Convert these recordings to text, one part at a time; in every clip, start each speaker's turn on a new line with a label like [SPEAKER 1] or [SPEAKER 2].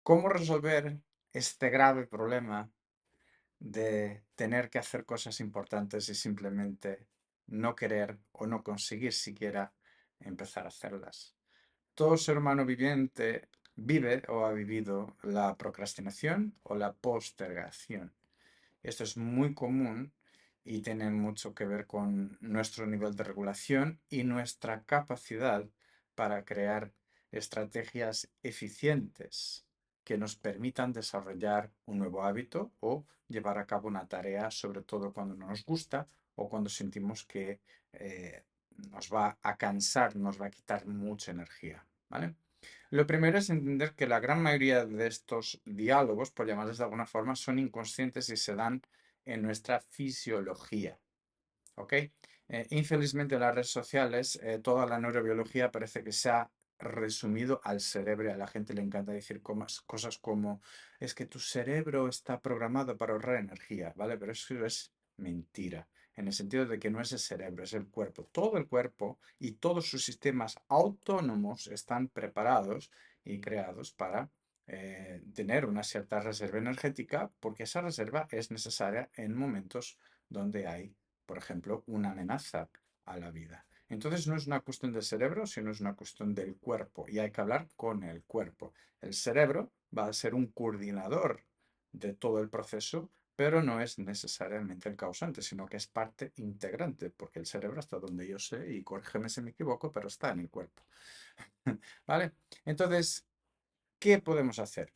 [SPEAKER 1] ¿Cómo resolver este grave problema de tener que hacer cosas importantes y simplemente no querer o no conseguir siquiera empezar a hacerlas? Todo ser humano viviente vive o ha vivido la procrastinación o la postergación. Esto es muy común y tiene mucho que ver con nuestro nivel de regulación y nuestra capacidad para crear estrategias eficientes que nos permitan desarrollar un nuevo hábito o llevar a cabo una tarea, sobre todo cuando no nos gusta o cuando sentimos que nos va a cansar, nos va a quitar mucha energía, ¿vale? Lo primero es entender que la gran mayoría de estos diálogos, por llamarlos de alguna forma, son inconscientes y se dan en nuestra fisiología. ¿Ok? Infelizmente en las redes sociales toda la neurobiología parece que se ha resumido al cerebro y a la gente le encanta decir cosas como es que tu cerebro está programado para ahorrar energía, ¿vale? Pero eso es mentira, en el sentido de que no es el cerebro, es el cuerpo. Todo el cuerpo y todos sus sistemas autónomos están preparados y creados para tener una cierta reserva energética porque esa reserva es necesaria en momentos donde hay, por ejemplo, una amenaza a la vida. Entonces no es una cuestión del cerebro, sino es una cuestión del cuerpo y hay que hablar con el cuerpo. El cerebro va a ser un coordinador de todo el proceso, pero no es necesariamente el causante, sino que es parte integrante, porque el cerebro, hasta donde yo sé, y corrígeme si me equivoco, pero está en el cuerpo. ¿Vale? Entonces, ¿qué podemos hacer?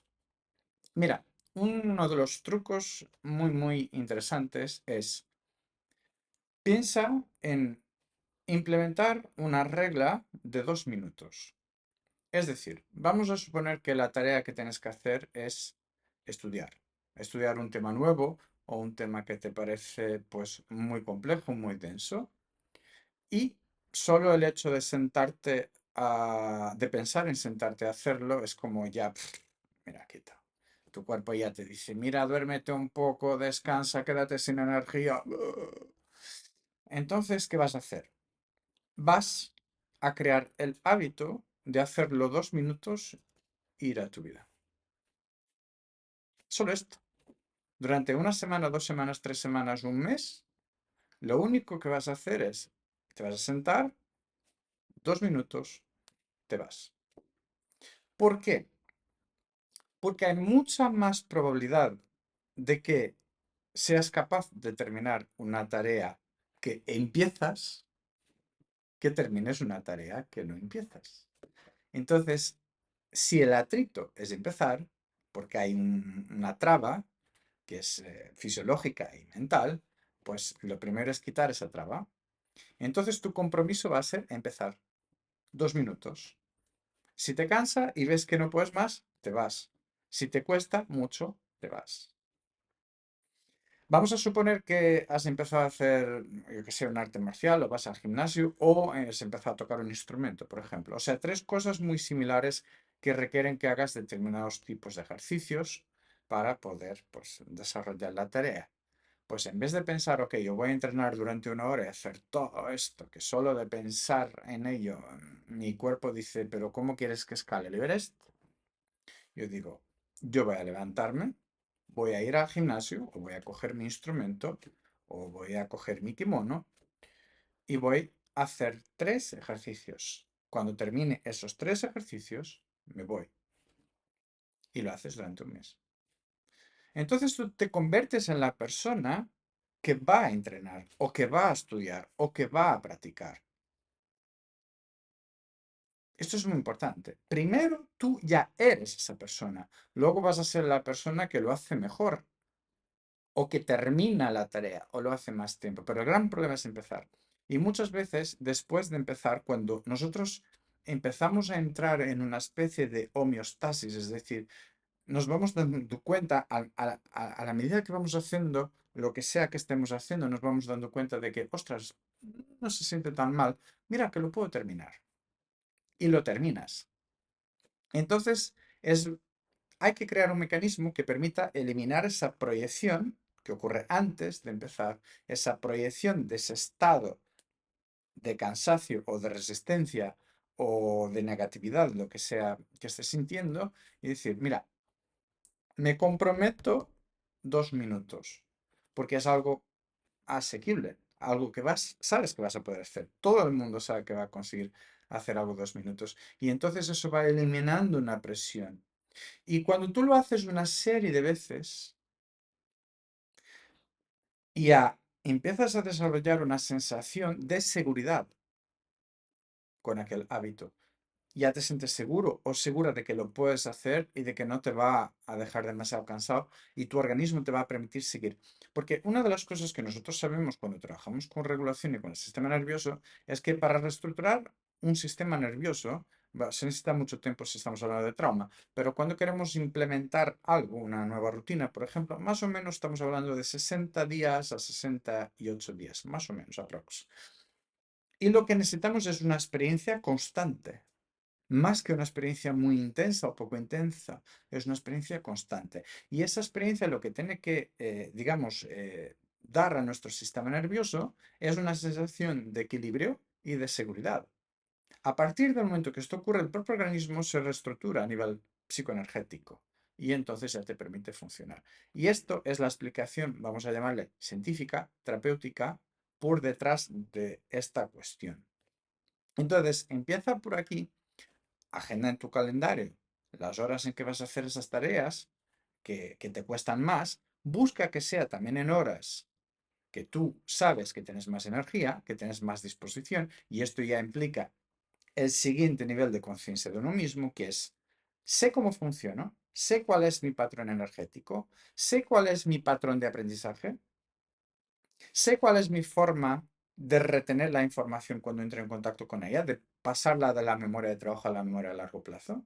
[SPEAKER 1] Mira, uno de los trucos muy interesantes es piensa en implementar una regla de 2 minutos. Es decir, vamos a suponer que la tarea que tienes que hacer es estudiar. Estudiar un tema nuevo o un tema que te parece pues muy complejo, muy denso. Y solo el hecho de sentarte de pensar en sentarte a hacerlo es como ya, mira, quita. Tu cuerpo ya te dice, mira, duérmete un poco, descansa, quédate sin energía. Entonces, ¿qué vas a hacer? Vas a crear el hábito de hacerlo 2 minutos e ir a tu vida. Solo esto. Durante una semana, 2 semanas, 3 semanas, un mes, lo único que vas a hacer es, te vas a sentar, 2 minutos, te vas. ¿Por qué? Porque hay mucha más probabilidad de que seas capaz de terminar una tarea que empiezas que termines una tarea que no empiezas. Entonces, si el atrito es empezar, porque hay una traba que es fisiológica y mental, pues lo primero es quitar esa traba. Entonces tu compromiso va a ser empezar 2 minutos. Si te cansa y ves que no puedes más, te vas. Si te cuesta mucho, te vas. Vamos a suponer que has empezado a hacer, yo que sé, un arte marcial o vas al gimnasio o has empezado a tocar un instrumento, por ejemplo. O sea, tres cosas muy similares que requieren que hagas determinados tipos de ejercicios para poder, pues, desarrollar la tarea. Pues en vez de pensar, ok, yo voy a entrenar durante una hora y hacer todo esto, que solo de pensar en ello, mi cuerpo dice, pero ¿cómo quieres que escale el Everest? Yo digo, yo voy a levantarme, voy a ir al gimnasio, o voy a coger mi instrumento, o voy a coger mi kimono, y voy a hacer 3 ejercicios. Cuando termine esos 3 ejercicios, me voy. Y lo haces durante un mes. Entonces tú te conviertes en la persona que va a entrenar, o que va a estudiar, o que va a practicar. Esto es muy importante. Primero, tú ya eres esa persona. Luego vas a ser la persona que lo hace mejor o que termina la tarea o lo hace más tiempo. Pero el gran problema es empezar. Y muchas veces, después de empezar, cuando nosotros empezamos a entrar en una especie de homeostasis, es decir, nos vamos dando cuenta a la medida que vamos haciendo lo que sea que estemos haciendo, nos vamos dando cuenta de que, ostras, no se siente tan mal, mira que lo puedo terminar. Y lo terminas. Entonces, hay que crear un mecanismo que permita eliminar esa proyección que ocurre antes de empezar, esa proyección de ese estado de cansancio o de resistencia o de negatividad, lo que sea que estés sintiendo, y decir, mira, me comprometo 2 minutos, porque es algo asequible, algo que sabes que vas a poder hacer. Todo el mundo sabe que va a conseguir hacer algo 2 minutos. Y entonces eso va eliminando una presión. Y cuando tú lo haces una serie de veces, ya empiezas a desarrollar una sensación de seguridad con aquel hábito. Ya te sientes seguro o segura de que lo puedes hacer y de que no te va a dejar demasiado cansado y tu organismo te va a permitir seguir. Porque una de las cosas que nosotros sabemos cuando trabajamos con regulación y con el sistema nervioso es que para reestructurar un sistema nervioso se necesita mucho tiempo si estamos hablando de trauma, pero cuando queremos implementar algo, una nueva rutina, por ejemplo, más o menos estamos hablando de 60 días a 68 días, más o menos aprox. Y lo que necesitamos es una experiencia constante. Más que una experiencia muy intensa o poco intensa, es una experiencia constante. Y esa experiencia lo que tiene que, digamos, dar a nuestro sistema nervioso es una sensación de equilibrio y de seguridad. A partir del momento que esto ocurre, el propio organismo se reestructura a nivel psicoenergético y entonces ya te permite funcionar. Y esto es la explicación, vamos a llamarle científica, terapéutica, por detrás de esta cuestión. Entonces, empieza por aquí. Agenda en tu calendario las horas en que vas a hacer esas tareas que te cuestan más. Busca que sea también en horas que tú sabes que tienes más energía, que tienes más disposición, y esto ya implica el siguiente nivel de conciencia de uno mismo, que es, sé cómo funciono, sé cuál es mi patrón energético, sé cuál es mi patrón de aprendizaje, sé cuál es mi forma de retener la información cuando entro en contacto con ella, de pasarla de la memoria de trabajo a la memoria a largo plazo.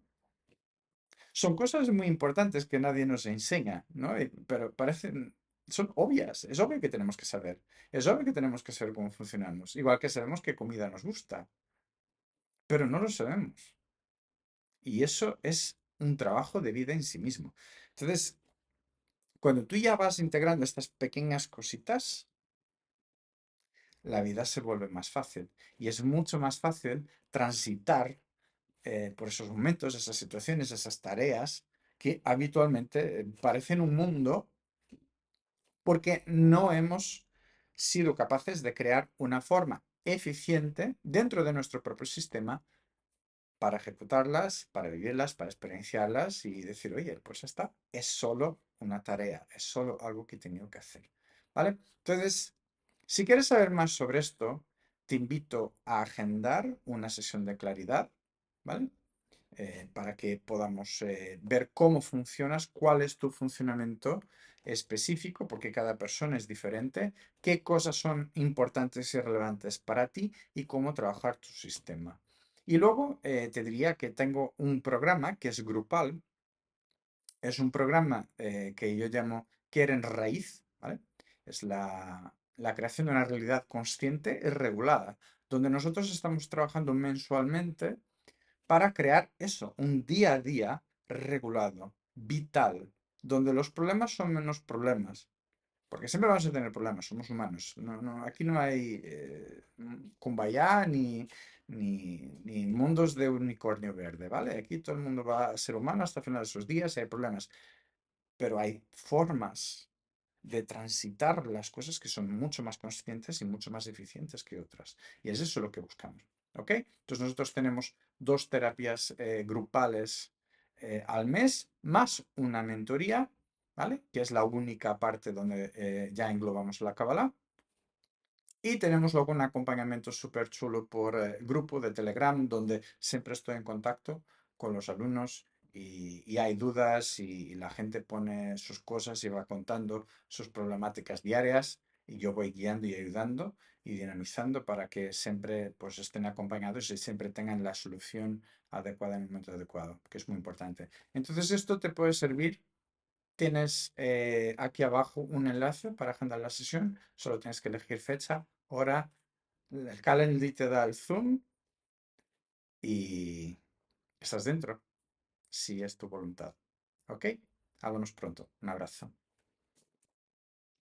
[SPEAKER 1] Son cosas muy importantes que nadie nos enseña, ¿no? Pero parecen, son obvias. Es obvio que tenemos que saber. Es obvio que tenemos que saber cómo funcionamos. Igual que sabemos qué comida nos gusta, pero no lo sabemos. Y eso es un trabajo de vida en sí mismo. Entonces, cuando tú ya vas integrando estas pequeñas cositas, la vida se vuelve más fácil. Y es mucho más fácil transitar por esos momentos, esas situaciones, esas tareas que habitualmente parecen un mundo porque no hemos sido capaces de crear una forma eficiente dentro de nuestro propio sistema para ejecutarlas, para vivirlas, para experienciarlas y decir, oye, pues ya está, es solo una tarea, es solo algo que he tenido que hacer. ¿Vale? Entonces, si quieres saber más sobre esto, te invito a agendar una sesión de claridad, ¿vale? Para que podamos ver cómo funcionas, cuál es tu funcionamiento específico, porque cada persona es diferente, qué cosas son importantes y relevantes para ti y cómo trabajar tu sistema. Y luego te diría que tengo un programa que es grupal, es un programa que yo llamo Quieren Raíz, ¿vale? Es la creación de una realidad consciente y regulada, donde nosotros estamos trabajando mensualmente para crear eso, un día a día regulado, vital, donde los problemas son menos problemas. Porque siempre vamos a tener problemas, somos humanos. Aquí no hay kumbaya ni mundos de unicornio verde, ¿vale? Aquí todo el mundo va a ser humano hasta el final de sus días y hay problemas. Pero hay formas de transitar las cosas que son mucho más conscientes y mucho más eficientes que otras. Y es eso lo que buscamos. ¿Ok? Entonces nosotros tenemos 2 terapias grupales al mes, más una mentoría, ¿vale? Que es la única parte donde ya englobamos la Kabbalah. Y tenemos luego un acompañamiento súper chulo por grupo de Telegram, donde siempre estoy en contacto con los alumnos y hay dudas y la gente pone sus cosas y va contando sus problemáticas diarias y yo voy guiando y ayudando y dinamizando para que siempre pues, estén acompañados y siempre tengan la solución adecuada en el momento adecuado, que es muy importante. Entonces esto te puede servir. Tienes aquí abajo un enlace para agendar la sesión. Solo tienes que elegir fecha, hora, el Calendly te da el Zoom y estás dentro, si es tu voluntad. ¿Ok? Hablamos pronto. Un abrazo.